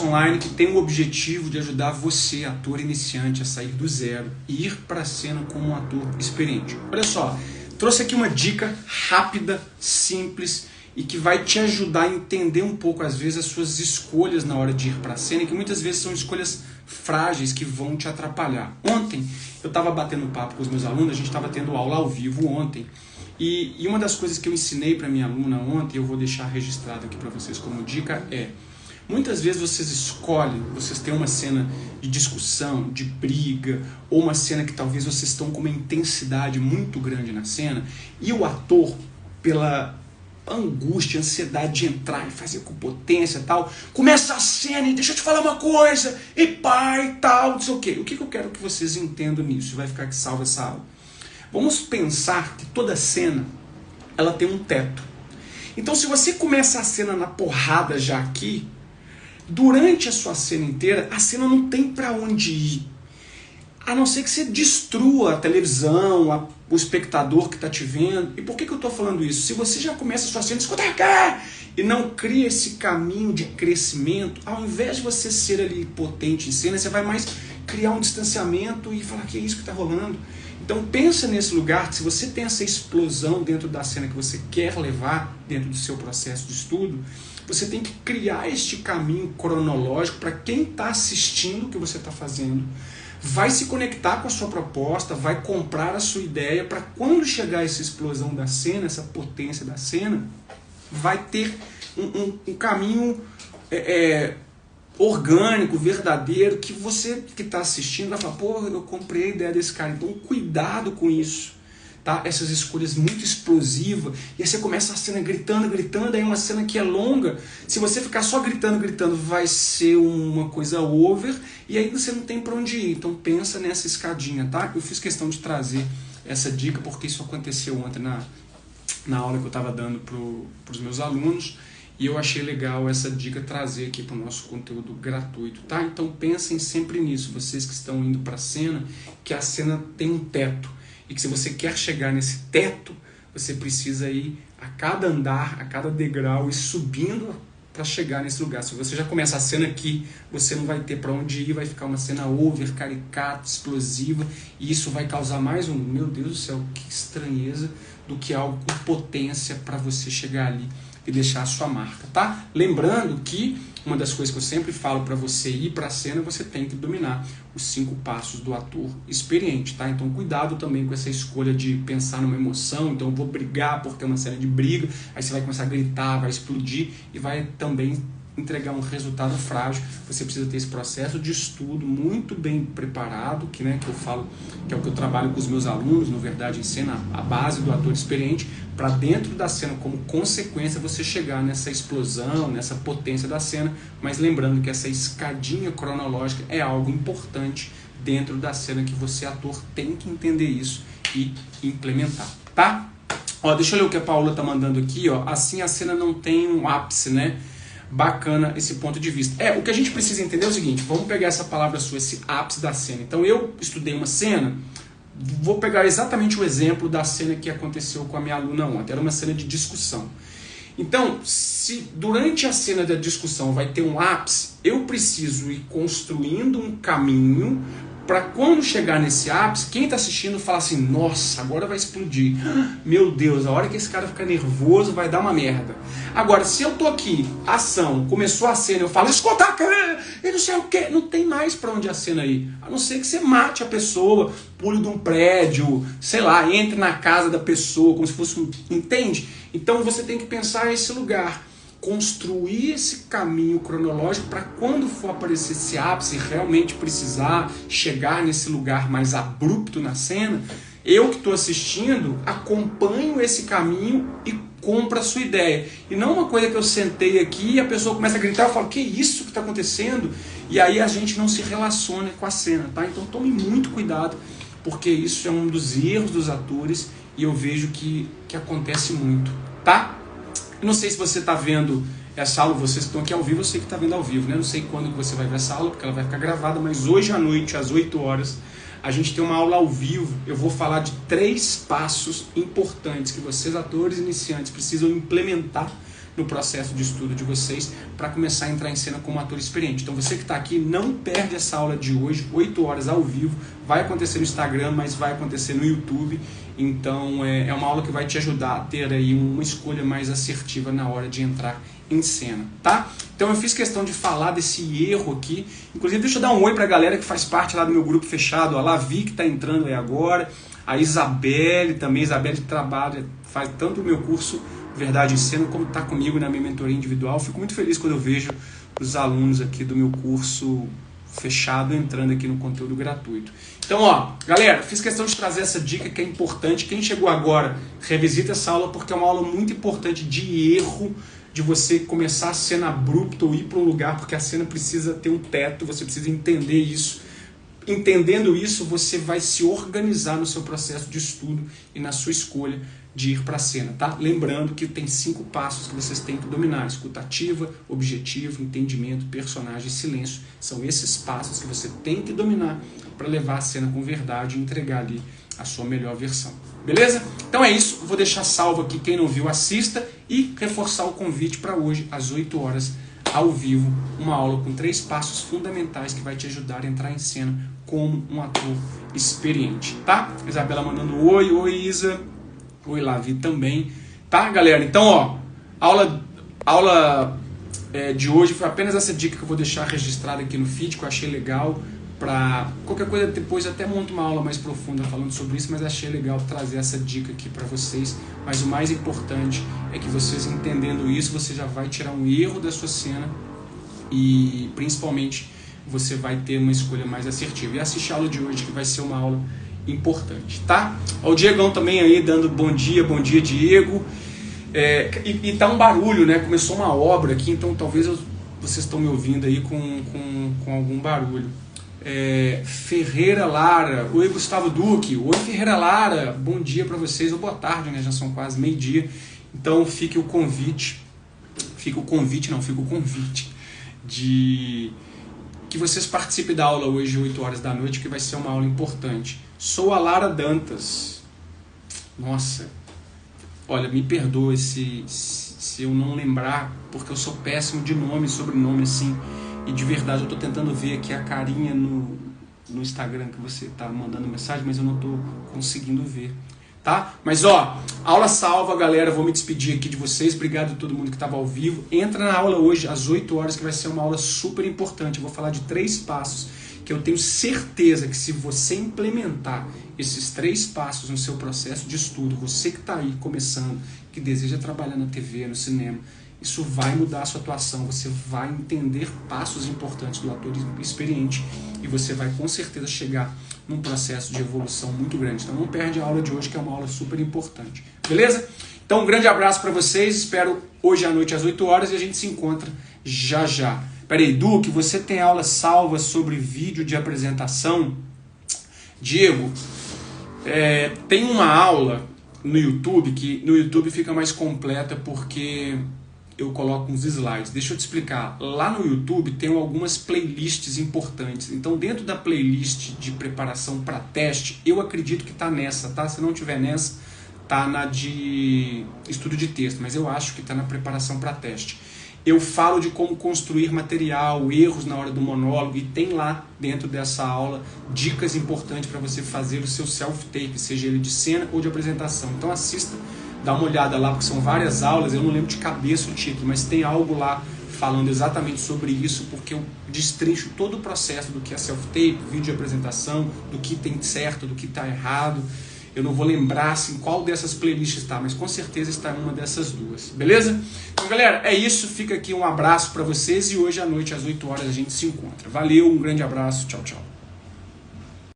online que tem o objetivo de ajudar você, ator iniciante, a sair do zero e ir para a cena como um ator experiente. Olha só, trouxe aqui uma dica rápida, simples e que vai te ajudar a entender um pouco, às vezes, as suas escolhas na hora de ir para a cena, que muitas vezes são escolhas frágeis que vão te atrapalhar. Ontem, eu estava batendo papo com os meus alunos, a gente estava tendo aula ao vivo ontem, e uma das coisas que eu ensinei para minha aluna ontem, eu vou deixar registrado aqui para vocês como dica, muitas vezes vocês escolhem, vocês têm uma cena de discussão, de briga, ou uma cena que talvez vocês estão com uma intensidade muito grande na cena, e o ator, pela angústia, ansiedade de entrar e fazer com potência e tal, começa a cena e deixa eu te falar uma coisa, e pá, e tal, não sei o quê. O que eu quero que vocês entendam nisso? Vai ficar aqui salva essa aula. Vamos pensar que toda cena, ela tem um teto. Então se você começa a cena na porrada já aqui, durante a sua cena inteira, a cena não tem pra onde ir. A não ser que você destrua a televisão, o espectador que está te vendo. E por que eu estou falando isso? Se você já começa a sua cena, escuta cá, e não cria esse caminho de crescimento, ao invés de você ser ali potente em cena, você vai mais criar um distanciamento e falar que é isso que está rolando. Então pensa nesse lugar, que se você tem essa explosão dentro da cena que você quer levar dentro do seu processo de estudo, você tem que criar este caminho cronológico para quem está assistindo o que você está fazendo, vai se conectar com a sua proposta, vai comprar a sua ideia, para quando chegar essa explosão da cena, essa potência da cena, vai ter um caminho orgânico, verdadeiro, que você que está assistindo vai falar, pô, eu comprei a ideia desse cara. Então cuidado com isso, tá? Essas escolhas muito explosivas, e aí você começa a cena gritando, aí uma cena que é longa, se você ficar só gritando, vai ser uma coisa over, e aí você não tem pra onde ir. Então pensa nessa escadinha, tá? Eu fiz questão de trazer essa dica, porque isso aconteceu ontem na aula que eu estava dando pros meus alunos, e eu achei legal essa dica trazer aqui para o nosso conteúdo gratuito, tá? Então pensem sempre nisso, vocês que estão indo para a cena, que a cena tem um teto, e que se você quer chegar nesse teto, você precisa ir a cada andar, a cada degrau, e subindo para chegar nesse lugar. Se você já começa a cena aqui, você não vai ter para onde ir, vai ficar uma cena over, caricata, explosiva, e isso vai causar mais meu Deus do céu, que estranheza, do que algo com potência para você chegar ali e deixar a sua marca, tá? Lembrando que uma das coisas que eu sempre falo para você ir para a cena, você tem que dominar os 5 passos do ator experiente, tá? Então cuidado também com essa escolha de pensar numa emoção, então eu vou brigar porque é uma cena de briga, aí você vai começar a gritar, vai explodir e vai também entregar um resultado frágil. Você precisa ter esse processo de estudo muito bem preparado, que eu falo que é o que eu trabalho com os meus alunos, na verdade, em cena, a base do ator experiente, para dentro da cena, como consequência, você chegar nessa explosão, nessa potência da cena, mas lembrando que essa escadinha cronológica é algo importante dentro da cena, que você, ator, tem que entender isso e implementar, tá? Ó, deixa eu ler o que a Paula tá mandando aqui, ó. Assim a cena não tem um ápice, né? Bacana esse ponto de vista. O que a gente precisa entender é o seguinte, vamos pegar essa palavra sua, esse ápice da cena. Então eu estudei uma cena, vou pegar exatamente o exemplo da cena que aconteceu com a minha aluna ontem, era uma cena de discussão. Então, se durante a cena da discussão vai ter um ápice, eu preciso ir construindo um caminho para quando chegar nesse ápice, quem está assistindo fala assim, nossa, agora vai explodir. Meu Deus, a hora que esse cara ficar nervoso vai dar uma merda. Agora, se eu tô aqui, ação, começou a cena, eu falo, escuta, eu não sei o que, não tem mais para onde a cena ir. A não ser que você mate a pessoa, pule de um prédio, sei lá, entre na casa da pessoa, como se fosse um... Entende? Então você tem que pensar esse lugar. Construir esse caminho cronológico para quando for aparecer esse ápice, realmente precisar chegar nesse lugar mais abrupto na cena, eu que estou assistindo, acompanho esse caminho e compro a sua ideia. E não uma coisa que eu sentei aqui e a pessoa começa a gritar, eu falo, que isso que está acontecendo? E aí a gente não se relaciona com a cena, tá? Então tome muito cuidado, porque isso é um dos erros dos atores e eu vejo que acontece muito, tá? Eu não sei se você está vendo essa aula, vocês que estão aqui ao vivo, eu sei que está vendo ao vivo, né? Não sei quando que você vai ver essa aula, porque ela vai ficar gravada, mas hoje à noite, às 8 horas, a gente tem uma aula ao vivo. Eu vou falar de 3 passos importantes que vocês, atores iniciantes, precisam implementar no processo de estudo de vocês para começar a entrar em cena como ator experiente. Então você que está aqui, não perde essa aula de hoje, 8 horas ao vivo, vai acontecer no Instagram, mas vai acontecer no YouTube. Então é uma aula que vai te ajudar a ter aí uma escolha mais assertiva na hora de entrar em cena, tá? Então eu fiz questão de falar desse erro aqui. Inclusive deixa eu dar um oi pra galera que faz parte lá do meu grupo fechado, a Lavi que tá entrando aí agora, a Isabelle também, Isabelle trabalha, faz tanto o meu curso Verdade em Cena como tá comigo na minha mentoria individual. Fico muito feliz quando eu vejo os alunos aqui do meu curso fechado entrando aqui no conteúdo gratuito. Então, ó, galera, fiz questão de trazer essa dica que é importante. Quem chegou agora, revisita essa aula porque é uma aula muito importante de erro, de você começar a cena abrupta ou ir para um lugar, porque a cena precisa ter um teto, você precisa entender isso. Entendendo isso, você vai se organizar no seu processo de estudo e na sua escolha de ir para a cena, tá? Lembrando que tem 5 passos que vocês têm que dominar: escutativa, objetivo, entendimento, personagem e silêncio. São esses passos que você tem que dominar para levar a cena com verdade e entregar ali a sua melhor versão. Beleza? Então é isso, vou deixar salvo aqui, quem não viu assista, e reforçar o convite para hoje às 8 horas ao vivo, uma aula com 3 passos fundamentais que vai te ajudar a entrar em cena como um ator experiente, tá? Isabela mandando oi, oi Isa, oi Lavi também, tá galera? Então ó, aula de hoje foi apenas essa dica que eu vou deixar registrada aqui no feed, que eu achei legal. Para qualquer coisa depois até monto uma aula mais profunda falando sobre isso, mas achei legal trazer essa dica aqui para vocês. Mas o mais importante é que vocês, entendendo isso, você já vai tirar um erro da sua cena e principalmente você vai ter uma escolha mais assertiva. E assiste a aula de hoje que vai ser uma aula importante, tá? O Diegão também aí dando bom dia Diego. E tá um barulho, né? Começou uma obra aqui, então talvez vocês estão me ouvindo aí com algum barulho. Ferreira Lara, oi Gustavo Duque, oi Ferreira Lara, bom dia para vocês, ou boa tarde, né? Já são quase meio-dia, então fica o convite de que vocês participem da aula hoje, 8 horas da noite, que vai ser uma aula importante. Sou a Lara Dantas, nossa, olha, me perdoe se eu não lembrar, porque eu sou péssimo de nome e sobrenome assim. E de verdade eu estou tentando ver aqui a carinha no Instagram que você está mandando mensagem, mas eu não estou conseguindo ver, tá? Mas ó, aula salva galera, vou me despedir aqui de vocês, obrigado a todo mundo que estava ao vivo. Entra na aula hoje às 8 horas que vai ser uma aula super importante. Eu vou falar de 3 passos que eu tenho certeza que se você implementar esses 3 passos no seu processo de estudo, você que está aí começando, que deseja trabalhar na TV, no cinema, isso vai mudar a sua atuação, você vai entender passos importantes do ator experiente e você vai com certeza chegar num processo de evolução muito grande. Então não perde a aula de hoje, que é uma aula super importante. Beleza? Então um grande abraço para vocês, espero hoje à noite às 8 horas e a gente se encontra já já. Peraí, Duque, você tem aula salva sobre vídeo de apresentação? Diego, tem uma aula no YouTube, que no YouTube fica mais completa porque eu coloco uns slides. Deixa eu te explicar. Lá no YouTube tem algumas playlists importantes. Então dentro da playlist de preparação para teste, eu acredito que está nessa, tá? Se não tiver nessa, tá na de estudo de texto, mas eu acho que está na preparação para teste. Eu falo de como construir material, erros na hora do monólogo, e tem lá dentro dessa aula dicas importantes para você fazer o seu self-tape, seja ele de cena ou de apresentação. Então assista, dá uma olhada lá, porque são várias aulas, eu não lembro de cabeça o título, mas tem algo lá falando exatamente sobre isso, porque eu destrincho todo o processo do que é self-tape, vídeo de apresentação, do que tem certo, do que está errado. Eu não vou lembrar assim, qual dessas playlists está, mas com certeza está em uma dessas duas, beleza? Então galera, é isso, fica aqui um abraço para vocês e hoje à noite às 8 horas a gente se encontra. Valeu, um grande abraço, tchau, tchau.